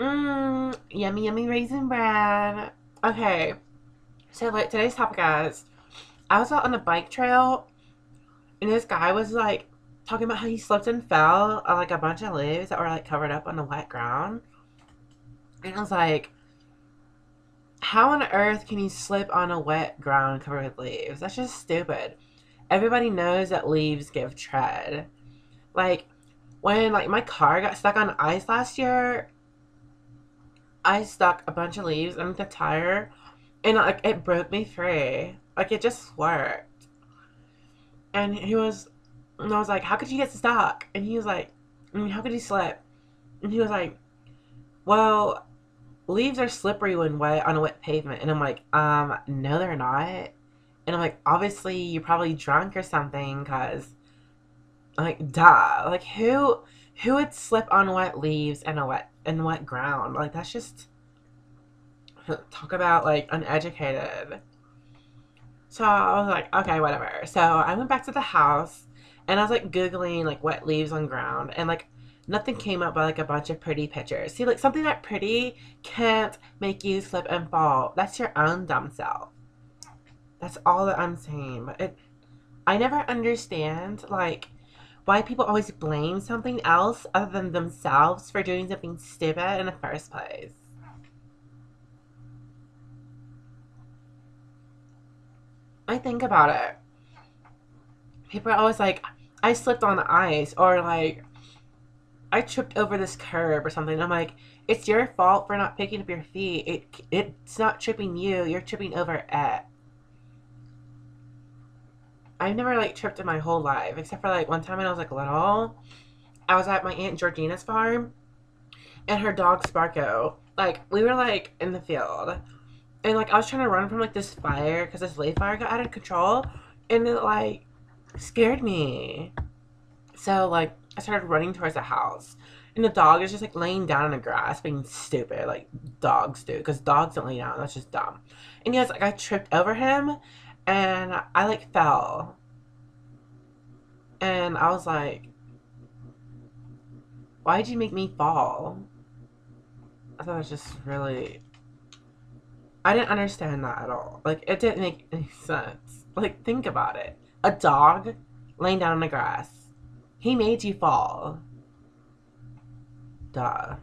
Yummy, yummy raisin bread. Okay, so like today's topic, guys. I was out on a bike trail, and this guy was like talking about how he slipped and fell on like a bunch of leaves that were like covered up on the wet ground. And I was like, how on earth can you slip on a wet ground covered with leaves? That's just stupid. Everybody knows that leaves give tread. Like when like my car got stuck on ice last year, I stuck a bunch of leaves on the tire and like it broke me free. Like it just worked. And and I was like, how could you get stuck? And he was like, I mean, how could you slip? And he was like, well, leaves are slippery when wet on a wet pavement. And I'm like, no, they're not. And I'm like, obviously, you're probably drunk or something, cause like, duh, like who would slip on wet leaves and a wet ground? Like that's just talk about like uneducated. So I was like, okay, whatever. So I went back to the house and I was like Googling like wet leaves on ground and like nothing came up but like a bunch of pretty pictures. See, like something that pretty can't make you slip and fall. That's your own dumb self. That's all that I'm saying. But I never understand like why people always blame something else other than themselves for doing something stupid in the first place. I think about it. People are always like, I slipped on the ice or like I tripped over this curb or something. I'm like, it's your fault for not picking up your feet. It's not tripping you. You're tripping over it. I've never like tripped in my whole life except for like one time when I was like little. I was at my aunt Georgina's farm and her dog Sparko. Like we were like in the field and like I was trying to run from like this fire because this leaf fire got out of control and it like scared me. So like I started running towards the house, and the dog is just like laying down in the grass, being stupid, like dogs do, because dogs don't lay down. That's just dumb. And yes, like I tripped over him, and I like fell, and I was like, "Why did you make me fall?" I thought it was just really. I didn't understand that at all. Like it didn't make any sense. Like think about it. A dog laying down in the grass. He made you fall. Duh.